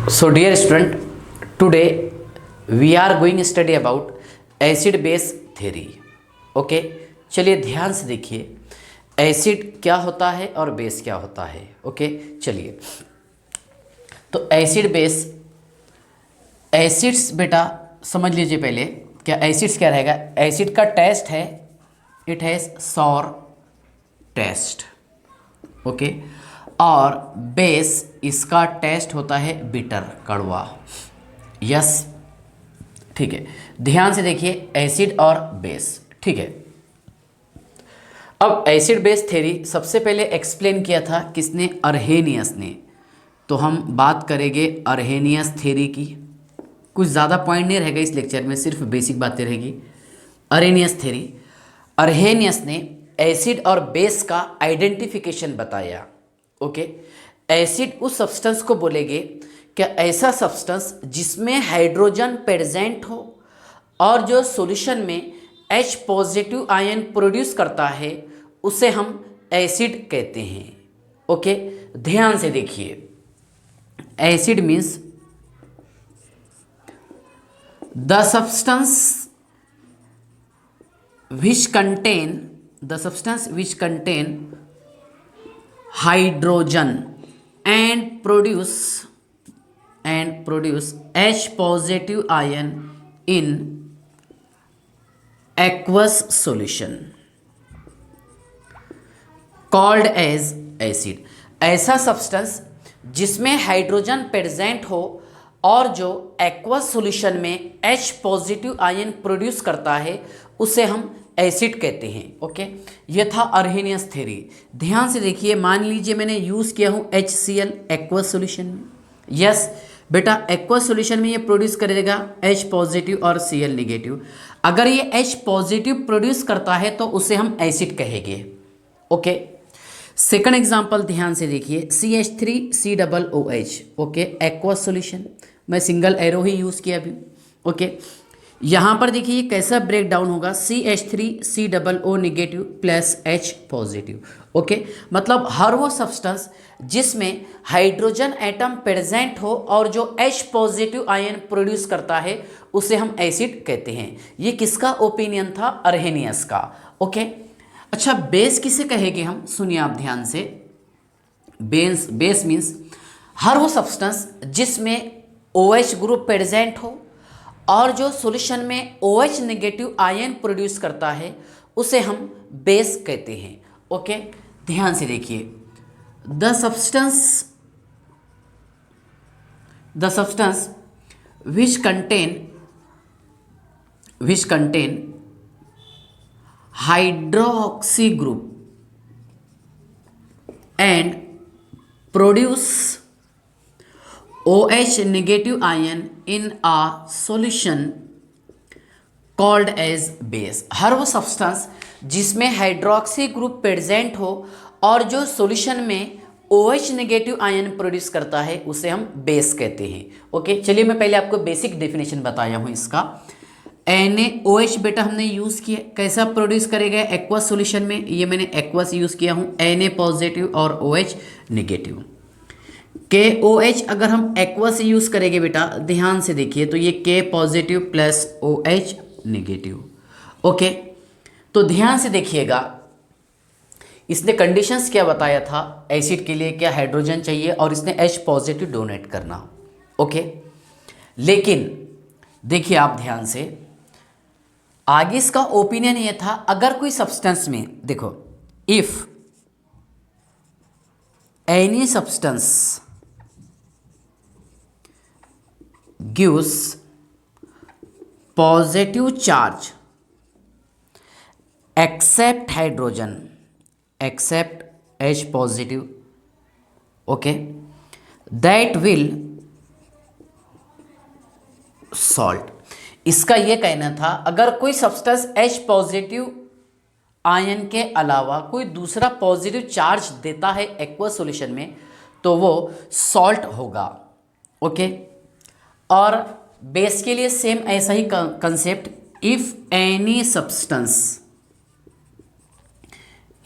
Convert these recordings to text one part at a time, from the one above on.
So dear student, today we are going to study about acid base theory. Okay, चलिए ध्यान से देखिए acid क्या होता है और बेस क्या होता है. ओके, चलिए तो एसिड बेस, एसिड्स बेटा समझ लीजिए पहले क्या एसिड्स क्या रहेगा. एसिड का टेस्ट है, it has sour taste. Okay, और बेस इसका टेस्ट होता है बिटर, कड़वा. यस, ठीक है. ध्यान से देखिए एसिड और बेस. ठीक है, अब एसिड बेस थ्योरी सबसे पहले एक्सप्लेन किया था किसने? अर्हेनियस ने. तो हम बात करेंगे अर्हेनियस थ्योरी की. कुछ ज़्यादा पॉइंट नहीं रहेगा इस लेक्चर में, सिर्फ बेसिक बातें रहेगी. अर्हेनियस थ्योरी, अर्हेनियस ने एसिड और बेस का आइडेंटिफिकेशन बताया. ओके, एसिड उस सब्सटेंस को बोलेंगे क्या ऐसा सब्सटेंस जिसमें हाइड्रोजन प्रेजेंट हो और जो सॉल्यूशन में H पॉजिटिव आयन प्रोड्यूस करता है उसे हम एसिड कहते हैं. ओके, ध्यान से देखिए acid means the substance which contain hydrogen and produce H positive ion in aqueous solution called as acid. ऐसा सब्सटेंस जिसमें हाइड्रोजन प्रेजेंट हो और जो एक्वस सॉल्यूशन में H पॉजिटिव आयन प्रोड्यूस करता है उसे हम एसिड कहते हैं. ओके, ये था अर्हेनियस थ्योरी. ध्यान से देखिए, मान लीजिए मैंने यूज़ किया हूँ HCl एक्वस सॉल्यूशन में. यस बेटा, एक्वस सॉल्यूशन में ये प्रोड्यूस करेगा H पॉजिटिव और Cl निगेटिव. अगर ये H पॉजिटिव प्रोड्यूस करता है तो उसे हम एसिड कहेंगे. ओके, सेकंड एग्जांपल ध्यान से देखिए CH3COOH. ओके, एक्वस सॉल्यूशन, मैं सिंगल एरो ही यूज़ किया अभी. ओके, यहाँ पर देखिए ये कैसा ब्रेक डाउन होगा, CH3COO negative plus H positive. Okay, मतलब हर वो सब्सटेंस जिसमें हाइड्रोजन एटम प्रेजेंट हो और जो H पॉजिटिव आयन प्रोड्यूस करता है उसे हम एसिड कहते हैं. ये किसका ओपिनियन था? अर्हेनियस का. ओके, अच्छा बेस किसे कहेंगे हम? सुनिए आप ध्यान से. बेस मीन्स हर वो सब्सटेंस जिसमें OH ग्रुप प्रेजेंट हो और जो सॉल्यूशन में OH नेगेटिव आयन प्रोड्यूस करता है उसे हम बेस कहते हैं. ओके, ध्यान से देखिए the substance which contain hydroxy group and produce OH negative ion in a solution called as base. हर वो सब्सटेंस जिसमें हाइड्रोक्सी ग्रुप प्रेजेंट हो और जो सॉल्यूशन में OH नेगेटिव आयन प्रोड्यूस करता है उसे हम बेस कहते हैं. ओके, चलिए मैं पहले आपको बेसिक डेफिनेशन बताया हूँ इसका. NaOH बेटा हमने यूज़ किया, कैसा प्रोड्यूस करेगा एक्वस सॉल्यूशन में? ये मैंने एक्वस यूज़ किया हूँ, Na पॉजिटिव और OH नेगेटिव. KOH अगर हम एक्वा से यूज़ करेंगे बेटा, ध्यान से देखिए तो ये K positive plus OH negative. Okay, तो ध्यान से देखिएगा इसने कंडीशंस क्या बताया था एसिड के लिए, क्या हाइड्रोजन चाहिए और इसने H पॉजिटिव डोनेट करना. ओके, लेकिन देखिए आप ध्यान से आगे इसका ओपिनियन ये था अगर कोई सब्सटेंस में देखो, if any substance gives positive charge except hydrogen, except H positive, okay, that will salt. इसका ये कहना था अगर कोई सब्सटेंस H पॉजिटिव आयन के अलावा कोई दूसरा पॉजिटिव चार्ज देता है एक्वस सॉल्यूशन में तो वो सॉल्ट होगा. ओके, और बेस के लिए सेम ऐसा ही कंसेप्ट. इफ एनी सब्सटेंस,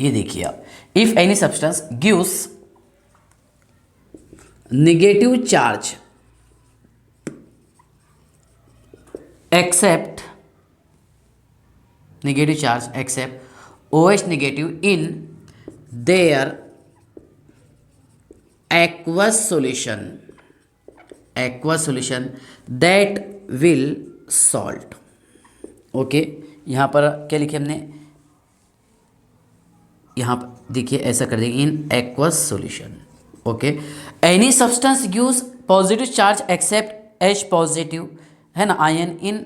ये देखिए आप, if any substance gives negative charge except negative charge except OH negative in their aqueous solution that will salt. Okay, यहाँ पर क्या लिखे हमने, यहाँ पर देखिए ऐसा कर देंगे, in aqueous solution. Okay, any substance gives positive charge except H positive, है ना, ion in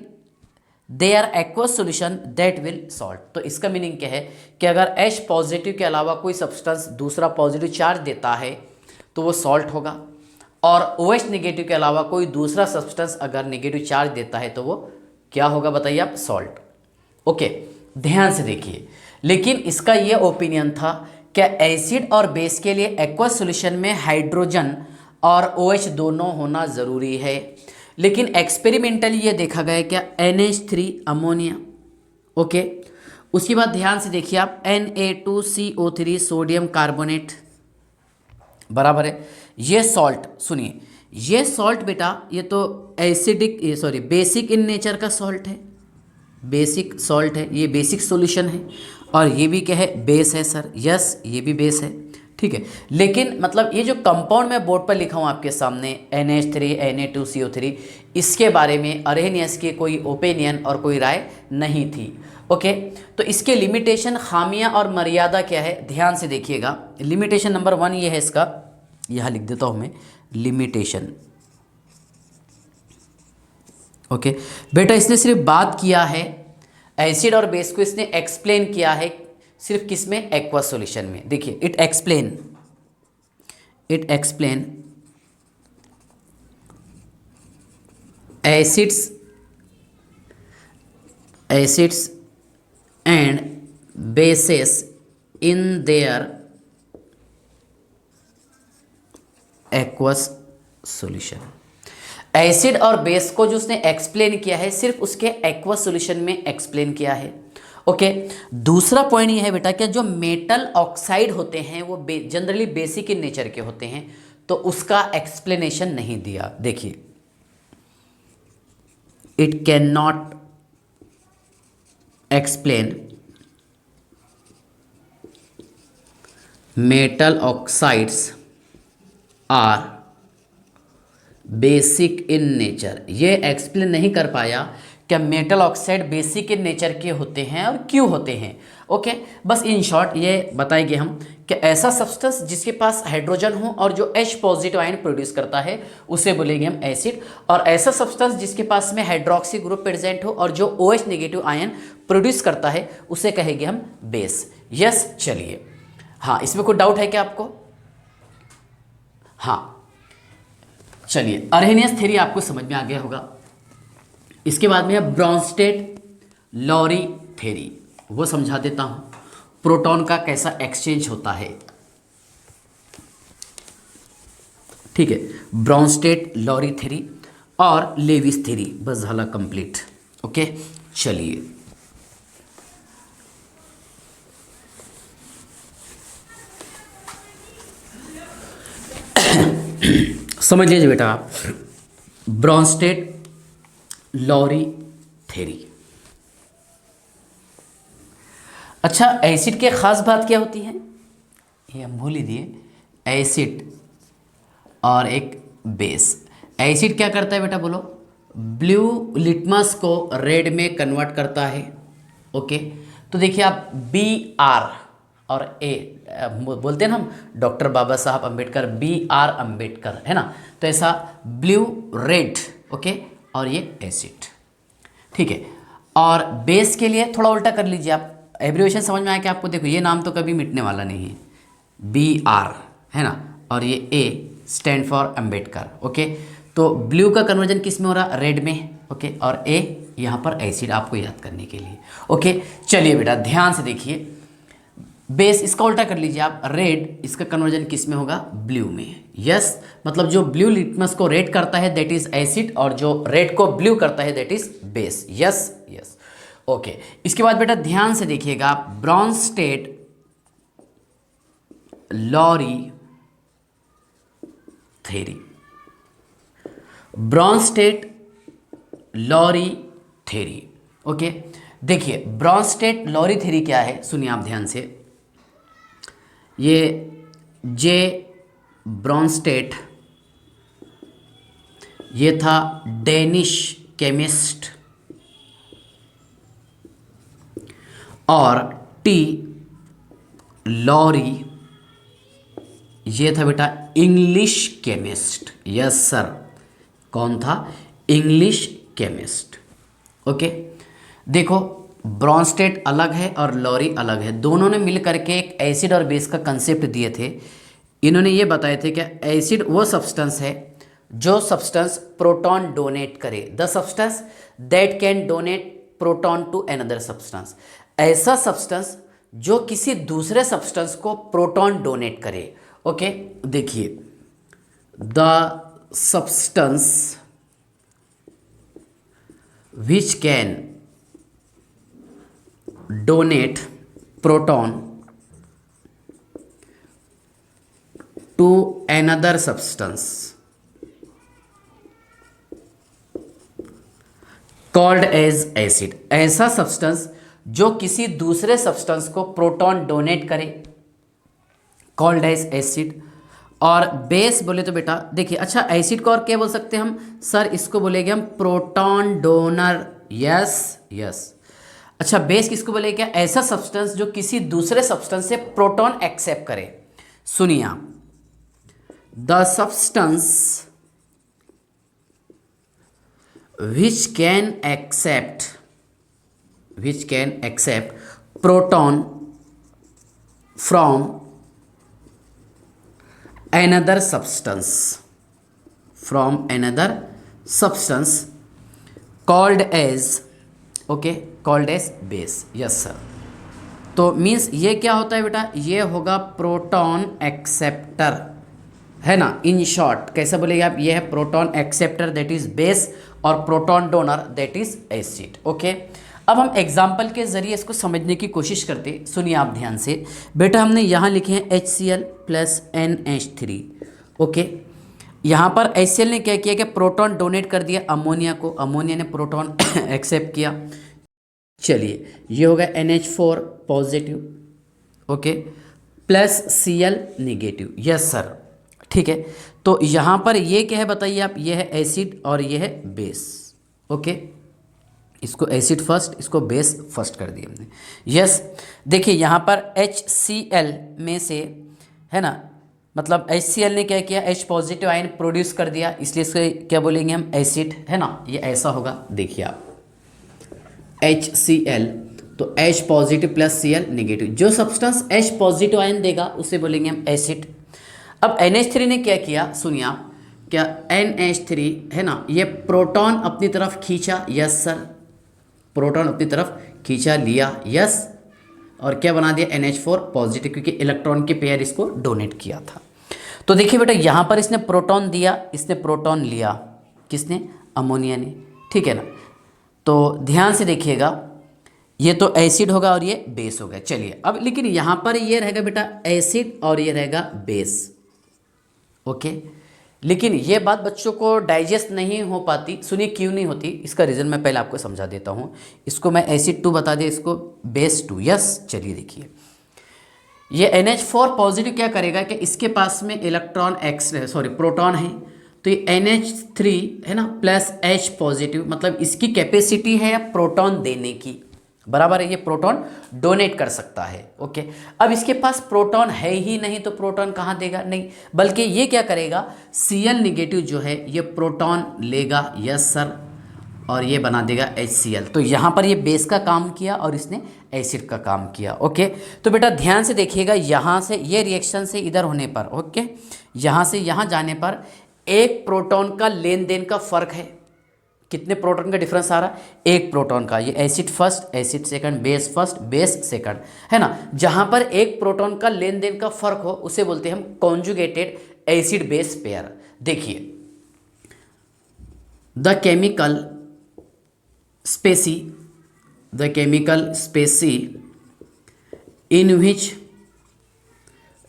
their aqueous solution that will salt. तो इसका मीनिंग क्या है कि अगर H पॉजिटिव के अलावा कोई सब्सटेंस दूसरा पॉजिटिव चार्ज देता है तो वो सॉल्ट होगा, और OH नेगेटिव के अलावा कोई दूसरा सब्सटेंस अगर नेगेटिव चार्ज देता है तो वो क्या होगा बताइए आप, सॉल्ट. ओके, ध्यान से देखिए. लेकिन इसका ये ओपिनियन था कि एसिड और बेस के लिए एक्वस सोल्यूशन में हाइड्रोजन और OH दोनों होना ज़रूरी है. लेकिन एक्सपेरिमेंटली ये देखा गया क्या, NH3 अमोनिया. ओके, उसके बाद ध्यान से देखिए आप, Na2CO3 सोडियम कार्बोनेट, बराबर है. ये सॉल्ट सुनिए, ये सॉल्ट बेटा ये तो acidic, sorry basic in nature का सॉल्ट है, बेसिक सॉल्ट है, ये बेसिक सॉल्यूशन है. और ये भी क्या है, बेस है सर. यस, ये भी बेस है, ठीक है. लेकिन मतलब ये जो कंपाउंड मैं बोर्ड पर लिखा हूँ आपके सामने, NH3 Na2CO3, इसके बारे में अरहेनियस की कोई ओपिनियन और कोई राय नहीं थी. ओके, तो इसके लिमिटेशन, खामियां और मर्यादा क्या है, ध्यान से देखिएगा. लिमिटेशन नंबर 1 ये है इसका, यहाँ लिख देता हूँ मैं, लिमिटेशन. ओके बेटा, इसने सिर्फ बात किया है एसिड और बेस को, इसने एक्सप्लेन किया है सिर्फ किस में, एक्वस सॉल्यूशन में. देखिए, it explain acids and bases in their aqueous solution. Acid और बेस को जो उसने एक्सप्लेन किया है सिर्फ उसके एक्वस सॉल्यूशन में एक्सप्लेन किया है. ओके, दूसरा पॉइंट ये है बेटा कि जो मेटल ऑक्साइड होते हैं वो जनरली बेसिक इन नेचर के होते हैं, तो उसका एक्सप्लेनेशन नहीं दिया. देखिए, it can not explain metal oxides are basic in nature. ये एक्सप्लेन नहीं कर पाया क्या metal oxide basic in nature के होते हैं और क्यों होते हैं. ओके, बस इन शॉर्ट ये बताएंगे हम कि ऐसा सब्सटेंस जिसके पास हाइड्रोजन हो और जो H पॉजिटिव आयन प्रोड्यूस करता है उसे बोलेंगे हम एसिड, और ऐसा सब्सटेंस जिसके पास में हाइड्रोक्सी ग्रुप प्रेजेंट हो और जो OH नेगेटिव आयन प्रोड्यूस करता है उसे कहेंगे हम बेस. यस, चलिए. हाँ, इसमें कोई डाउट है क्या आपको? हाँ, चलिए, अरहेनियस थ्योरी आपको समझ में आ गया होगा. इसके बाद में है ब्रॉन्स्टेड लॉरी थ्योरी, वो समझा देता हूं. प्रोटॉन का कैसा एक्सचेंज होता है, ठीक है. ब्रॉन्स्टेड लॉरी थ्योरी और लेविस थ्योरी, बस झाला कंप्लीट. ओके, चलिए. समझ लीजिए बेटा आप, ब्रॉन्स्टेड लॉरी थ्योरी. अच्छा, एसिड के खास बात क्या होती है, ये हम भूल ही दिए. एसिड और एक बेस. एसिड क्या करता है बेटा, बोलो, ब्लू लिटमस को रेड में कन्वर्ट करता है. ओके, तो देखिए आप, BR और A बोलते हैं ना हम, डॉक्टर बाबा साहब अम्बेडकर, BR अम्बेडकर, है ना. तो ऐसा ब्लू रेड, ओके, और ये एसिड, ठीक है. और बेस के लिए थोड़ा उल्टा कर लीजिए आप, एब्रिविएशन समझ में आया कि आपको. देखो, ये नाम तो कभी मिटने वाला नहीं है, BR, है ना, और ये A stand for Ambedkar. Okay, तो ब्लू का कन्वर्जन किस में हो रहा, रेड में. ओके, और A यहाँ पर एसिड, आपको याद करने के लिए. ओके, चलिए बेटा ध्यान से देखिए. बेस इसका उल्टा कर लीजिए आप, रेड, इसका कन्वर्जन किस में होगा, ब्लू में. यस, मतलब जो ब्लू लिटमस को रेड करता है दैट इज एसिड, और जो रेड को ब्लू करता है that is base. Yes yes. Okay, इसके बाद बेटा ध्यान से देखिएगा, Brønsted Lowry theory. Brønsted Lowry theory. Okay, देखिए ब्रॉन्स्टेड लॉरी थ्योरी क्या है, सुनिए आप ध्यान से। ये जे ब्रॉन्स्टेड, ये था डेनिश केमिस्ट, और टी लॉरी, ये था बेटा इंग्लिश केमिस्ट। यस सर, कौन था? English chemist. ओके, देखो ब्रॉन्स्टेड अलग है और लॉरी अलग है, दोनों ने मिल करके एक एसिड और बेस का कंसेप्ट दिए थे। इन्होंने ये बताए थे कि एसिड वो सब्सटेंस है जो सब्सटेंस प्रोटॉन डोनेट करे, the substance that can donate proton to another substance, ऐसा सब्सटेंस जो किसी दूसरे सब्सटेंस को प्रोटॉन डोनेट करे। ओके, देखिए the substance which can donate proton to another substance called as acid, ऐसा सब्सटेंस जो किसी दूसरे सब्सटेंस को प्रोटॉन डोनेट करे, कॉल्ड एज एसिड। और बेस बोले तो बेटा देखिए, अच्छा एसिड को और क्या बोल सकते हैं हम सर? इसको बोलेंगे हम प्रोटॉन डोनर। Yes yes. अच्छा बेस किसको बोलेंगे? क्या ऐसा सब्सटेंस जो किसी दूसरे सब्सटेंस से प्रोटॉन एक्सेप्ट करे। सुनिए आप, the substance which can accept proton from another substance called as base। yes sir। तो मीन्स ये क्या होता है बेटा? ये होगा प्रोटॉन एक्सेप्टर, है ना। इन शॉर्ट कैसे बोलेंगे आप? ये है proton acceptor that is base, और proton donor that is acid. Okay, अब हम एग्जाम्पल के जरिए इसको समझने की कोशिश करते। सुनिए आप ध्यान से बेटा, हमने यहाँ लिखे हैं HCl प्लस NH3। ओके, यहाँ पर HCl ने क्या किया कि प्रोटॉन डोनेट कर दिया अमोनिया को, अमोनिया ने प्रोटॉन एक्सेप्ट किया। चलिए ये हो गया NH4 positive, okay, plus Cl negative. Yes sir, ठीक है। तो यहाँ पर ये क्या है बताइए आप? ये है एसिड और ये है बेस। ओके, इसको एसिड फर्स्ट, इसको बेस फर्स्ट कर दिया हमने। यस, देखिए यहाँ पर HCl में से, है ना, मतलब HCl ने क्या किया? H पॉजिटिव आयन प्रोड्यूस कर दिया, इसलिए इसको क्या बोलेंगे हम? एसिड, है ना। ये ऐसा होगा, देखिए आप HCl, तो H positive plus Cl negative, जो सब्सटेंस H पॉजिटिव आयन देगा उसे बोलेंगे हम एसिड। अब NH3 ने क्या किया? सुनिए आप, क्या NH3 है ना, ये प्रोटॉन अपनी तरफ खींचा। यस सर, प्रोटॉन अपनी तरफ खींचा लिया। यस, और क्या बना दिया? NH4 पॉजिटिव, क्योंकि इलेक्ट्रॉन के पेयर इसको डोनेट किया था। तो देखिए बेटा, यहाँ पर इसने प्रोटॉन दिया, इसने प्रोटॉन लिया, किसने? अमोनिया ने, ठीक है ना। तो ध्यान से देखिएगा, ये तो एसिड होगा और ये बेस होगा। चलिए अब, लेकिन यहाँ पर ये रहेगा बेटा एसिड और ये रहेगा बेस। ओके, लेकिन ये बात बच्चों को डाइजेस्ट नहीं हो पाती। सुनिए क्यों नहीं होती, इसका रीज़न मैं पहले आपको समझा देता हूँ। इसको मैं एसिड 2 बता दिया, इसको बेस 2। यस, चलिए देखिए, ये NH4 पॉजिटिव क्या करेगा कि इसके पास में इलेक्ट्रॉन प्रोटॉन है, तो ये NH3 है ना प्लस H पॉजिटिव, मतलब इसकी कैपेसिटी है प्रोटॉन देने की, बराबर है, ये प्रोटॉन डोनेट कर सकता है। ओके, अब इसके पास प्रोटॉन है ही नहीं, तो प्रोटॉन कहाँ देगा? नहीं, बल्कि ये क्या करेगा? Cl निगेटिव जो है ये प्रोटॉन लेगा। यस सर, और ये बना देगा HCl। तो यहाँ पर ये बेस का काम किया और इसने एसिड का काम किया। ओके, तो बेटा ध्यान से देखिएगा, यहाँ से ये रिएक्शन से इधर होने पर, ओके, यहाँ से यहाँ जाने पर एक प्रोटॉन का लेन देन का फर्क है। कितने प्रोटॉन का डिफरेंस आ रहा है? एक प्रोटॉन का। ये acid first, acid second, base first, base second, है ना। जहां पर एक प्रोटॉन का लेन देन का फर्क हो उसे बोलते हैं हम कॉन्जुगेटेड एसिड बेस पेयर। देखिए, the chemical species in which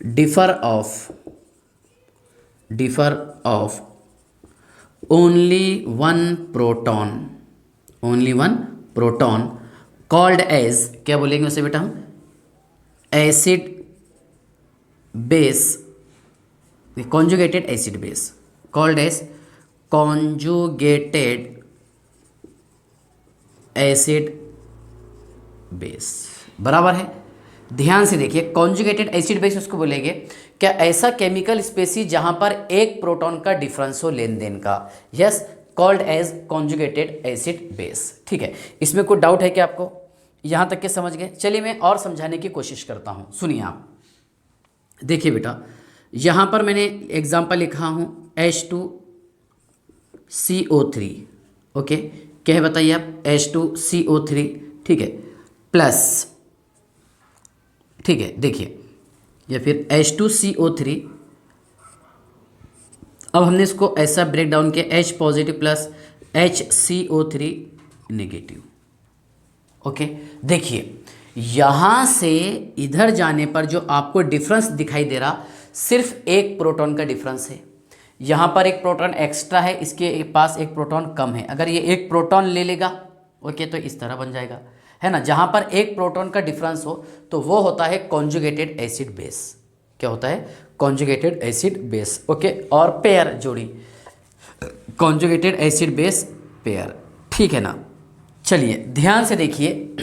differ of only one proton proton called as, क्या बोलेंगे उसे बेटा हम, acid base, conjugated acid base, called as conjugated acid base, बराबर है। ध्यान से देखिए, कॉन्जुगेटेड एसिड बेस उसको बोलेंगे क्या, ऐसा केमिकल स्पेसीज जहां पर एक प्रोटॉन का डिफरेंस हो लेन देन का, yes, called as conjugated acid base. ठीक है, इसमें कोई डाउट है क्या आपको, यहां तक के समझ गए? चलिए मैं और समझाने की कोशिश करता हूं, सुनिए आप। देखिए बेटा, यहां पर मैंने एग्जांपल लिखा हूं H2CO3, ओके, क्या है बताइए आप, H2CO3, ठीक है, प्लस, ठीक है, देखिए, या फिर H2CO3, अब हमने इसको ऐसा ब्रेक डाउन किया, H positive plus HCO3 negative, okay. देखिए यहां से इधर जाने पर जो आपको डिफरेंस दिखाई दे रहा, सिर्फ एक प्रोटॉन का डिफरेंस है। यहां पर एक प्रोटॉन एक्स्ट्रा है, इसके पास एक प्रोटॉन कम है, अगर ये एक प्रोटॉन ले लेगा, ओके, तो इस तरह बन जाएगा, है ना। जहां पर एक प्रोटॉन का डिफरेंस हो तो वो होता है कॉन्जुगेटेड एसिड बेस, क्या होता है, कॉन्जुगेटेड एसिड बेस, ओके। और पेयर जोड़ी, कॉन्जुगेटेड एसिड बेस पेयर, ठीक है ना। चलिए ध्यान से देखिए,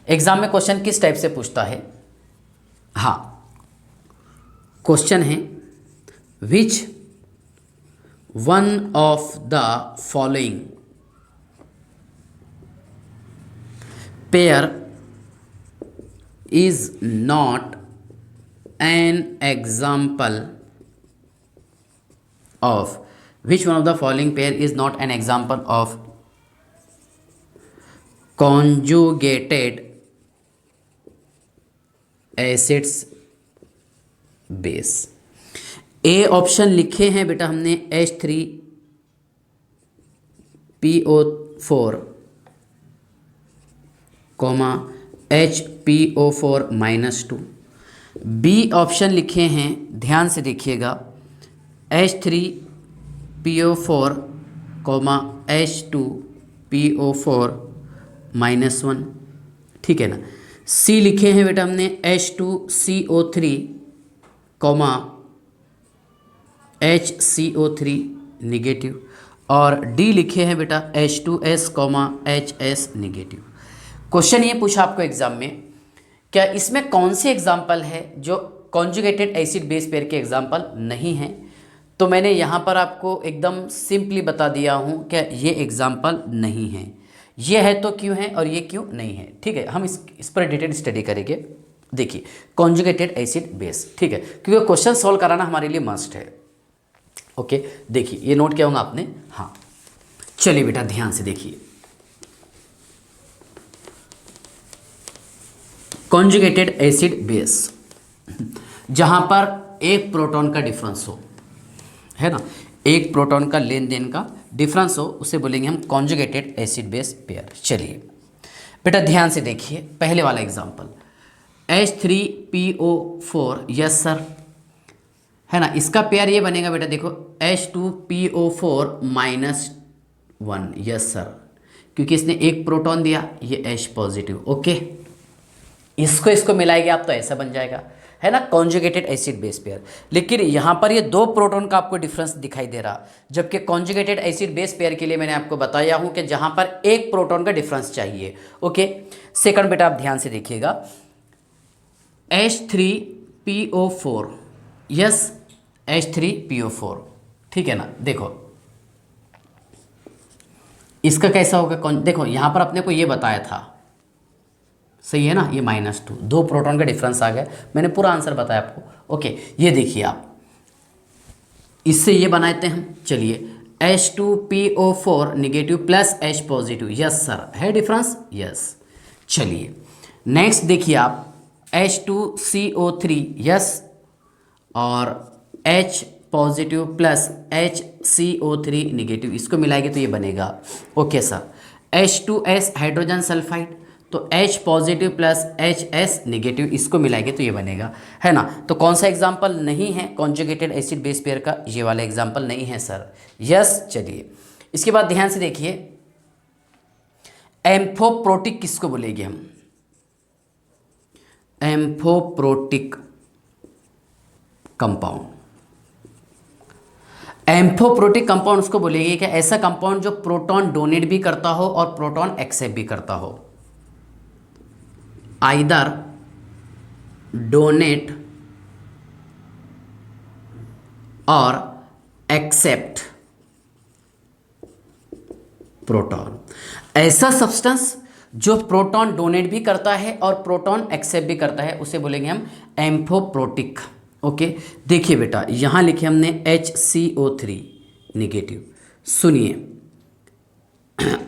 एग्जाम में क्वेश्चन किस टाइप से पूछता है। हाँ, क्वेश्चन है which one of the following pair is not an example of, which one of the following pair is not an example of conjugated acids base? A option लिखे हैं बेटा हमने H3PO4 HPO4-2। बी ऑप्शन लिखे हैं, ध्यान से देखिएगा, H3PO4, H2PO4-1, ठीक है ना। सी लिखे हैं बेटा हमने H2CO3, HCO3 निगेटिव, और डी लिखे हैं बेटा H2S, HS निगेटिव। क्वेश्चन ये पूछा आपको एग्जाम में, क्या इसमें कौन से एग्जाम्पल है जो कॉन्जुगेटेड एसिड बेस पेयर के एग्जाम्पल नहीं हैं? तो मैंने यहाँ पर आपको एकदम सिंपली बता दिया हूँ क्या ये एग्जाम्पल नहीं है, ये है तो क्यों है और ये क्यों नहीं है, ठीक है। हम इस पर डिटेल स्टडी करेंगे। देखिए कॉन्जुगेटेड एसिड बेस, ठीक है, क्योंकि क्वेश्चन सॉल्व कराना हमारे लिए मस्ट है, ओके। देखिए ये नोट किया होगा आपने, हाँ। चलिए बेटा ध्यान से देखिए, कॉन्जुगेटेड एसिड बेस जहां पर एक प्रोटॉन का डिफरेंस हो, है ना, एक प्रोटॉन का लेन देन का डिफरेंस हो, उसे बोलेंगे हम कॉन्जुगेटेड एसिड बेस पेयर। चलिए बेटा ध्यान से देखिए, पहले वाला एग्जांपल H3PO4, यस सर, है ना, इसका पेयर ये बनेगा बेटा, देखो H2PO4-1, यस सर, क्योंकि इसने एक प्रोटॉन दिया, ये H पॉजिटिव, ओके। इसको मिलाएंगे आप तो ऐसा बन जाएगा, है ना, कॉन्जुगेटेड एसिड बेस पेयर। लेकिन यहाँ पर ये दो प्रोटॉन का आपको डिफरेंस दिखाई दे रहा, जबकि कॉन्जुगेटेड एसिड बेस पेयर के लिए मैंने आपको बताया हूँ कि जहाँ पर एक प्रोटॉन का डिफरेंस चाहिए, ओके। सेकंड बेटा आप ध्यान से देखिएगा, H3PO4, यस, H3PO4, ठीक है ना। देखो इसका कैसा होगा, देखो यहाँ पर अपने को ये बताया था, सही है ना, ये -2, दो प्रोटॉन का डिफरेंस आ गया, मैंने पूरा आंसर बताया आपको, ओके। ये देखिए आप, इससे ये बनाते हैं हम। चलिए H2PO4 negative plus H positive, yes sir, है डिफरेंस, यस। चलिए नेक्स्ट देखिए आप, H2CO3, यस, और H positive plus HCO3 negative, इसको मिलाएंगे तो ये बनेगा, okay sir. H2S hydrogen sulphide, तो H positive plus HS negative, इसको मिलाएंगे तो ये बनेगा, है ना। तो कौन सा एग्जाम्पल नहीं है कॉन्जुगेटेड एसिड बेस पेयर का, ये वाला एग्जाम्पल नहीं है सर, यस। चलिए इसके बाद ध्यान से देखिए, एम्फोप्रोटिक किसको बोलेंगे हम? एम्फोप्रोटिक कंपाउंड। एम्फोप्रोटिक कंपाउंड उसको बोलेंगे कि ऐसा कंपाउंड जो प्रोटॉन डोनेट भी करता हो और प्रोटॉन एक्सेप्ट भी करता हो। आइदर डोनेट और एक्सेप्ट प्रोटॉन। ऐसा सब्सटेंस जो प्रोटॉन डोनेट भी करता है और प्रोटॉन एक्सेप्ट भी करता है उसे बोलेंगे हम एम्फोप्रोटिक। ओके, देखिए बेटा यहां लिखे हमने HCO3 निगेटिव। सुनिए,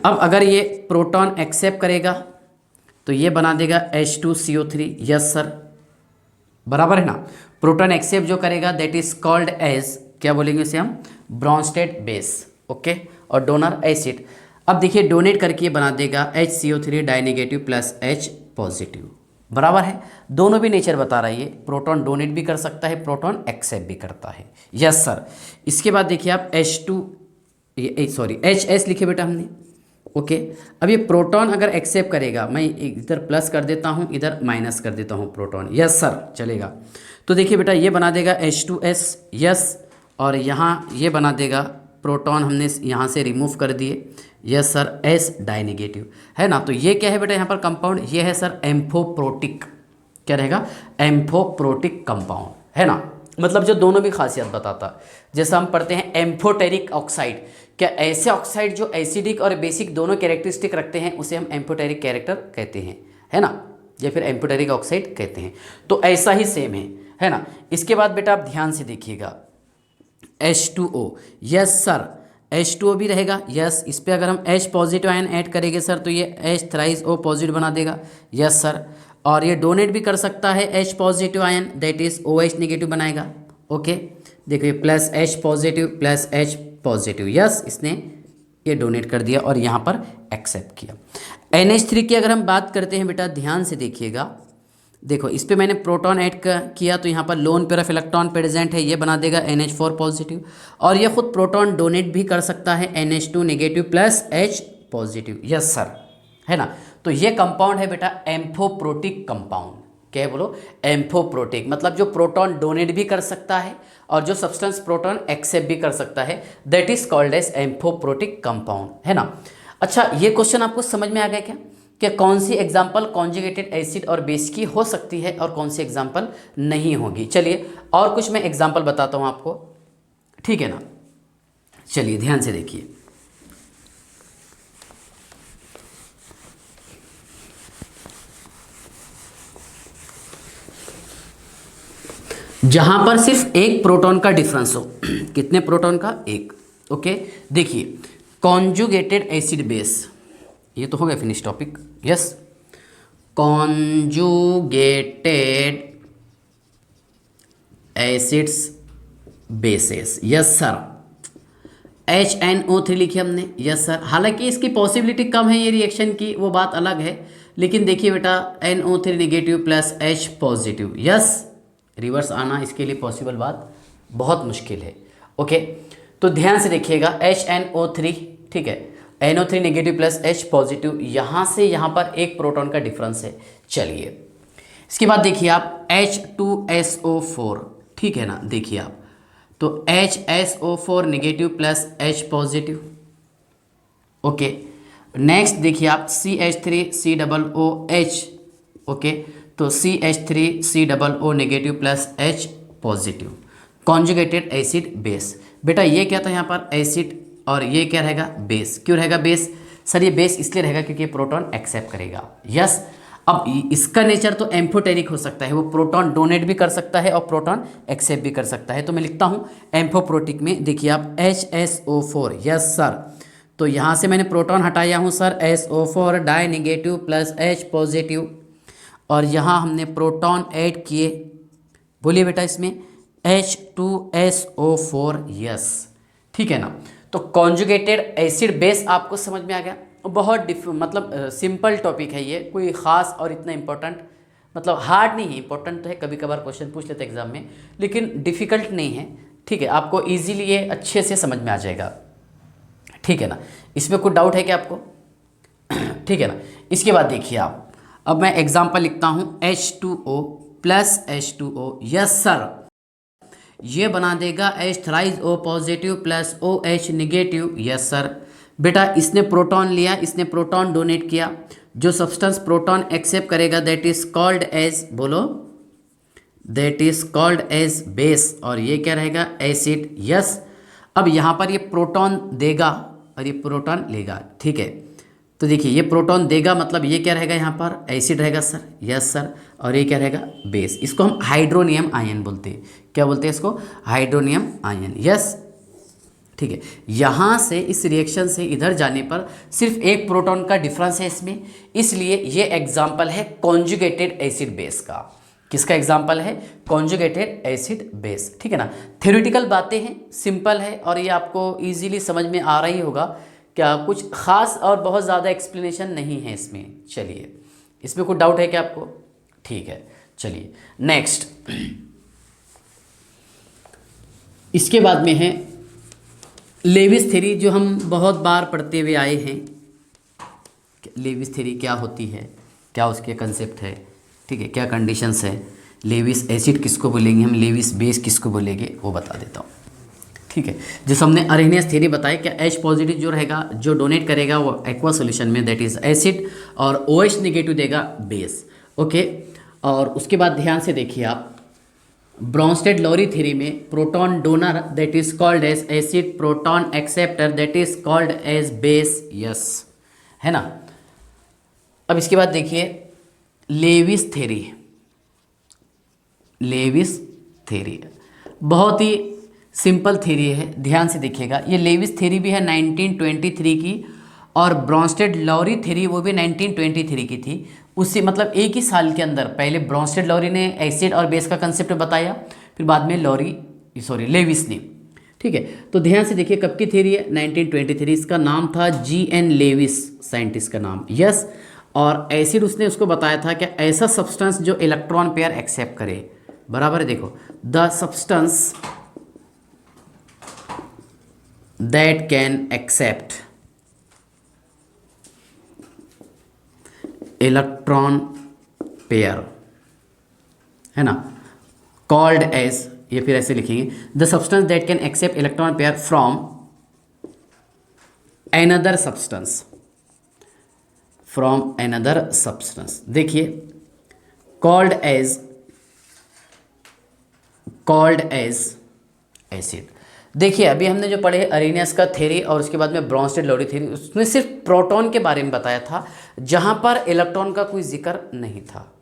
अब अगर ये प्रोटॉन एक्सेप्ट करेगा तो ये बना देगा H2CO3। यस सर, बराबर है ना। प्रोटॉन एक्सेप्ट जो करेगा दैट इज कॉल्ड एज, क्या बोलेंगे उसे हम? Brønsted base. ओके, और डोनर एसिड। अब देखिए डोनेट करके बना देगा HCO3 डाइनेगेटिव प्लस H पॉजिटिव। बराबर है, दोनों भी नेचर बता रहा है ये। प्रोटॉन डोनेट भी कर सकता है, प्रोटॉन एक्सेप्ट भी करता है। Yes sir. इसके बाद देखिए आप HS लिखे बेटा हमने। ओके, अब ये प्रोटॉन अगर एक्सेप्ट करेगा, मैं इधर प्लस कर देता हूँ, इधर माइनस कर देता हूँ प्रोटॉन। यस सर, चलेगा। तो देखिए बेटा ये बना देगा H2S। यस, और यहाँ ये बना देगा, प्रोटॉन हमने यहाँ से रिमूव कर दिए। यस सर, S डाइनेगेटिव है ना। तो ये क्या है बेटा यहाँ पर कंपाउंड? ये है सर एम्फोप्रोटिक। क्या रहेगा? एम्फोप्रोटिक कंपाउंड है ना। मतलब जो दोनों भी खासियत बताता है। जैसा हम पढ़ते हैं एम्फोटेरिक ऑक्साइड, क्या ऐसे ऑक्साइड जो एसिडिक और बेसिक दोनों कैरेक्टरिस्टिक रखते हैं उसे हम एम्फोटेरिक कैरेक्टर कहते हैं, है ना, या फिर एम्फोटेरिक ऑक्साइड कहते हैं। तो ऐसा ही सेम है ना। इसके बाद बेटा आप ध्यान से देखिएगा H2O। यस सर, H2O भी रहेगा। यस, इस पर अगर हम H पॉजिटिव आयन ऐड करेंगे सर तो ये H थ्राइस O पॉजिटिव बना देगा। यस सर, और ये डोनेट भी कर सकता है H positive ion, that is OH negative बनाएगा। ओके, देखिए plus H positive plus H positive. Yes, इसने ये डोनेट कर दिया और यहाँ पर एक्सेप्ट किया। NH3 की अगर हम बात करते हैं बेटा, ध्यान से देखिएगा। देखो इस पे मैंने प्रोटॉन ऐड किया तो यहाँ पर lone pair of electron present है, ये बना देगा NH4 पॉजिटिव। और ये खुद प्रोटॉन डोनेट भी कर सकता है NH2 negative plus H positive. Yes sir, है ना। तो ये कंपाउंड है बेटा एम्फोप्रोटिक कंपाउंड। क्या है बोलो? एम्फोप्रोटिक, मतलब जो प्रोटॉन डोनेट भी कर सकता है और जो सब्सटेंस प्रोटॉन एक्सेप्ट भी कर सकता है, that is called as amphiprotic compound, है ना। अच्छा, ये क्वेश्चन आपको समझ में आ गया क्या कि कौन सी एग्जाम्पल कॉन्जुगेटेड एसिड और बेस की हो सकती है और कौन सी एग्जाम्पल नहीं होगी? चलिए और कुछ मैं एग्जाम्पल बताता हूँ आपको, ठीक है ना। चलिए ध्यान से देखिए। जहां पर सिर्फ एक प्रोटॉन का डिफरेंस हो। कितने प्रोटॉन का? एक। ओके, देखिए कॉन्जुगेटेड एसिड बेस, ये तो हो गया finish topic. Yes, conjugated acids bases. Yes sir, HNO3 लिखे हमने। यस सर, हालांकि इसकी पॉसिबिलिटी कम है ये रिएक्शन की, वो बात अलग है। लेकिन देखिए बेटा NO3 negative plus H positive. Yes, reverse आना इसके लिए पॉसिबल बात बहुत मुश्किल है। ओके, तो ध्यान से देखिएगा HNO3, ठीक है, NO3 negative plus H positive, यहाँ से यहाँ पर एक प्रोटॉन का डिफरेंस है। चलिए इसके बाद देखिए आप H2SO4, ठीक है ना। देखिए आप तो HSO4 negative plus H positive. Okay, next देखिए आप CH3COOH। ओके, तो CH3COO negative plus H positive, conjugated acid base. बेटा ये क्या था यहाँ पर? एसिड, और ये क्या रहेगा? बेस। क्यों रहेगा बेस? सर ये बेस इसलिए रहेगा क्योंकि प्रोटॉन एक्सेप्ट करेगा। यस, अब इसका नेचर तो एम्फोटेरिक हो सकता है, वो प्रोटॉन डोनेट भी कर सकता है और प्रोटॉन एक्सेप्ट भी कर सकता है। तो मैं लिखता हूँ एम्फोप्रोटिक में, देखिए आप HSO4। यस सर, तो यहाँ से मैंने प्रोटॉन हटाया हूँ sir, SO4 die negative plus H positive, और यहाँ हमने प्रोटॉन ऐड किए। बोलिए बेटा इसमें H2SO4। यस, ठीक है ना। तो कॉन्जुगेटेड एसिड बेस आपको समझ में आ गया। बहुत मतलब सिंपल टॉपिक है ये, कोई ख़ास और इतना इम्पोर्टेंट मतलब हार्ड नहीं है। इंपॉर्टेंट तो है, कभी कभार क्वेश्चन पूछ लेते एग्जाम में, लेकिन डिफ़िकल्ट नहीं है। ठीक है, आपको इजीली ये अच्छे से समझ में आ जाएगा, ठीक है ना। इसमें कोई डाउट है क्या आपको? ठीक है ना। इसके बाद देखिए आप, अब मैं एग्जांपल लिखता हूँ H2O plus H2O, yes sir, ये बना देगा H thrice O positive plus OH negative, yes sir. बेटा इसने प्रोटॉन लिया, इसने प्रोटॉन डोनेट किया, जो सब्सटेंस प्रोटॉन एक्सेप्ट करेगा दैट इज कॉल्ड एज, बोलो, that is called as base, और ये क्या रहेगा, एसिड, यस। अब यहाँ पर ये प्रोटॉन देगा और ये प्रोटॉन लेगा, ठीक है। तो देखिए ये प्रोटॉन देगा मतलब ये क्या रहेगा, यहाँ पर एसिड रहेगा सर, यस सर, और ये क्या रहेगा, बेस। इसको हम हाइड्रोनियम आयन बोलते हैं, क्या बोलते हैं इसको, हाइड्रोनियम आयन, यस, ठीक है। यहाँ से इस रिएक्शन से इधर जाने पर सिर्फ एक प्रोटॉन का डिफरेंस है इसमें, इसलिए ये एग्जाम्पल है कॉन्जुगेटेड एसिड बेस का। किसका एग्जाम्पल है, कॉन्जुगेटेड एसिड बेस, ठीक है ना। थ्योरेटिकल बातें हैं, सिंपल है, और ये आपको इजीली समझ में आ रही होगा, क्या कुछ खास और बहुत ज़्यादा एक्सप्लेनेशन नहीं है इसमें। चलिए, इसमें कोई डाउट है क्या आपको, ठीक है। चलिए नेक्स्ट, इसके बाद में है लेविस थ्योरी, जो हम बहुत बार पढ़ते हुए आए हैं। लेविस थ्योरी क्या होती है, क्या उसके कंसेप्ट है, ठीक है, क्या कंडीशंस है, लेविस एसिड किसको बोलेंगे हम, लेविस बेस किसको बोलेंगे, वो बता देता हूँ, ठीक है। जैसे हमने अरेनियस थ्योरी बताया, क्या H पॉजिटिव जो रहेगा, जो डोनेट करेगा वो एक्वा सोल्यूशन में दैट इज एसिड, और OH निगेटिव देगा बेस, ओके। और उसके बाद ध्यान से देखिए आप, ब्रॉन्स्टेड लॉरी थ्योरी में proton donor that is called as acid, proton acceptor that is called as base, yes, है ना। अब इसके बाद देखिए लेविस थ्योरी, लेविस थ्योरी बहुत ही सिंपल थ्योरी है, ध्यान से देखिएगा। ये लेविस थ्योरी भी है 1923 की, और ब्रॉन्स्टेड लॉरी थ्योरी वो भी 1923 की थी। उससे मतलब एक ही साल के अंदर पहले ब्रॉन्स्टेड लॉरी ने एसिड और बेस का कंसेप्ट बताया, फिर बाद में लेविस ने, ठीक है। तो ध्यान से देखिए कब की थ्योरी है, 1923। इसका नाम था G.N. लेविस, साइंटिस्ट का नाम, यस। और एसिड उसने उसको बताया था कि ऐसा सब्सटेंस जो इलेक्ट्रॉन पेयर एक्सेप्ट करे, बराबर है, देखो, the substance that can accept electron pair, है ना, कॉल्ड एज, ये फिर ऐसे लिखेंगे, the substance that can accept electron pair from another substance, from another substance, देखिए कॉल्ड एज एसिड। देखिए अभी हमने जो पढ़े अरेनियस का थ्योरी और उसके बाद में ब्रॉन्स्टेड लॉरी थ्योरी, उसमें सिर्फ प्रोटॉन के बारे में बताया था, जहां पर इलेक्ट्रॉन का कोई जिक्र नहीं था,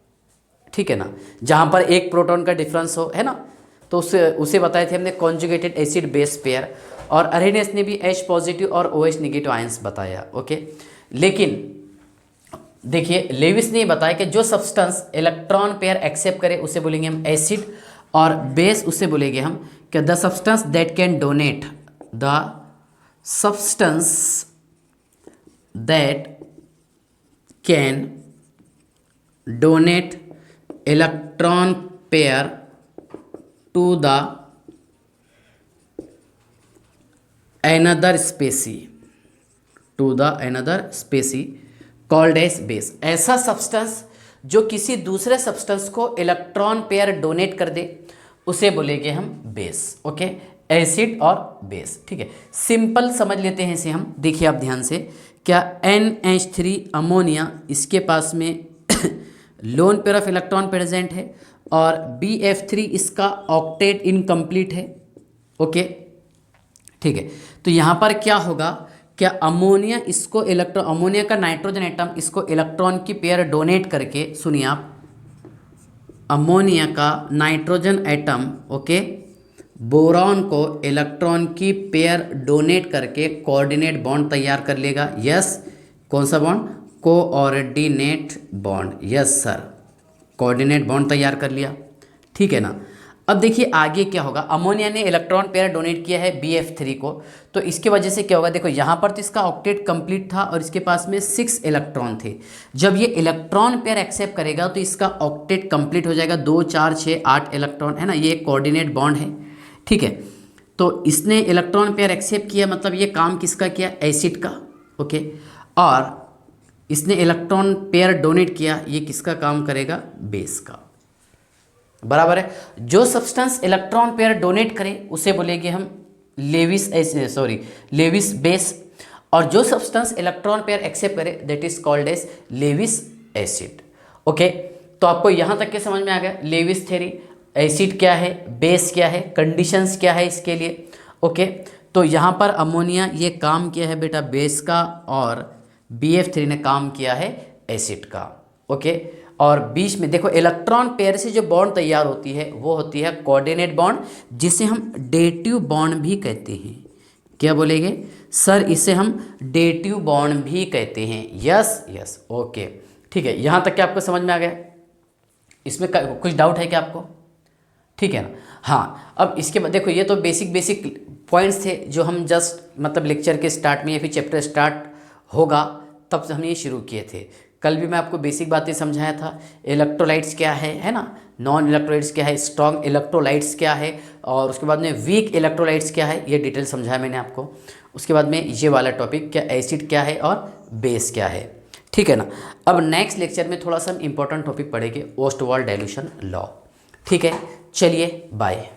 ठीक है ना, जहां पर एक प्रोटॉन का डिफरेंस हो, है ना, तो उसे बताए थे हमने कॉन्जुगेटेड एसिड बेस पेयर, और अरेनियस ने भी H पॉजिटिव और OH निगेटिव आयंस बताया, ओके। लेकिन देखिए लेविस ने बताया कि जो सब्सटेंस इलेक्ट्रॉन पेयर एक्सेप्ट करे उसे बोलेंगे हम एसिड, और बेस उसे बोलेंगे हम कि the substance that can donate, the substance that can donate electron pair to the another species called as base. ऐसा सब्सटेंस जो किसी दूसरे सब्सटेंस को इलेक्ट्रॉन पेयर डोनेट कर दे उसे बोलेंगे हम बेस, ओके, एसिड और बेस, ठीक है। सिंपल समझ लेते हैं इसे हम, देखिए आप ध्यान से, क्या NH3 अमोनिया, इसके पास में lone pair of electron present है, और BF3 इसका ऑक्टेट इनकम्प्लीट है, ओके, ठीक है। तो यहाँ पर क्या होगा, क्या अमोनिया इसको अमोनिया का नाइट्रोजन एटम इसको इलेक्ट्रॉन की पेयर डोनेट करके, सुनिए आप, अमोनिया का नाइट्रोजन एटम, ओके, बोरॉन को इलेक्ट्रॉन की पेयर डोनेट करके कोऑर्डिनेट बॉन्ड तैयार कर लेगा, यस। कौन सा bond, coordinate bond, yes sir, coordinate bond तैयार कर लिया, ठीक है ना। अब देखिए आगे क्या होगा, अमोनिया ने इलेक्ट्रॉन पेयर डोनेट किया है BF3 को, तो इसके वजह से क्या होगा, देखो यहाँ पर तो इसका ऑक्टेट कंप्लीट था और इसके पास में 6 इलेक्ट्रॉन थे। जब ये इलेक्ट्रॉन पेयर एक्सेप्ट करेगा तो इसका ऑक्टेट कंप्लीट हो जाएगा, 2 4 6 8 इलेक्ट्रॉन, है ना, ये एक कोऑर्डिनेट बॉन्ड है, ठीक है। तो इसने इलेक्ट्रॉन पेयर एक्सेप्ट किया, मतलब ये काम किसका किया, एसिड का, ओके। और इसने इलेक्ट्रॉन पेयर डोनेट किया, ये किसका काम करेगा? बेस का। बराबर है। जो सब्सटेंस इलेक्ट्रॉन पेयर डोनेट करे उसे बोलेंगे हम लेविस बेस, और जो सब्सटेंस इलेक्ट्रॉन पेयर एक्सेप्ट करे that is called as Lewis acid. Okay, तो आपको यहाँ तक के समझ में आ गया लेविस थ्योरी, एसिड क्या है, बेस क्या है, कंडीशंस क्या है इसके लिए। ओके, तो यहाँ पर अमोनिया ये काम किया है बेटा बेस का, और BF3 ने काम किया है एसिड का। ओके, और बीच में देखो इलेक्ट्रॉन पेयर से जो बॉन्ड तैयार होती है वो होती है कोऑर्डिनेट बॉन्ड, जिसे हम डेटिव बॉन्ड भी कहते हैं। क्या बोलेंगे सर? इसे हम डेटिव बॉन्ड भी कहते हैं। यस यस, ओके, ठीक है। यहाँ तक क्या आपको समझ में आ गया? इसमें कुछ डाउट है क्या आपको? ठीक है ना? हाँ, अब इसके बाद देखो ये तो बेसिक पॉइंट्स थे जो हम जस्ट मतलब लेक्चर के स्टार्ट में या फिर चैप्टर स्टार्ट होगा तब से हमने ये शुरू किए थे। कल भी मैं आपको बेसिक बातें समझाया था, इलेक्ट्रोलाइट्स क्या है ना, नॉन इलेक्ट्रोलाइट्स क्या है, स्ट्रॉन्ग इलेक्ट्रोलाइट्स क्या है, और उसके बाद में वीक इलेक्ट्रोलाइट्स क्या है, ये डिटेल समझाया मैंने आपको। उसके बाद में ये वाला टॉपिक क्या एसिड क्या है और बेस क्या है, ठीक है ना। अब नेक्स्ट लेक्चर में थोड़ा सा हम इंपॉर्टेंट टॉपिक पढ़ेंगे, ओस्टवाल्ड डाइल्यूशन लॉ। ठीक है, चलिए बाय।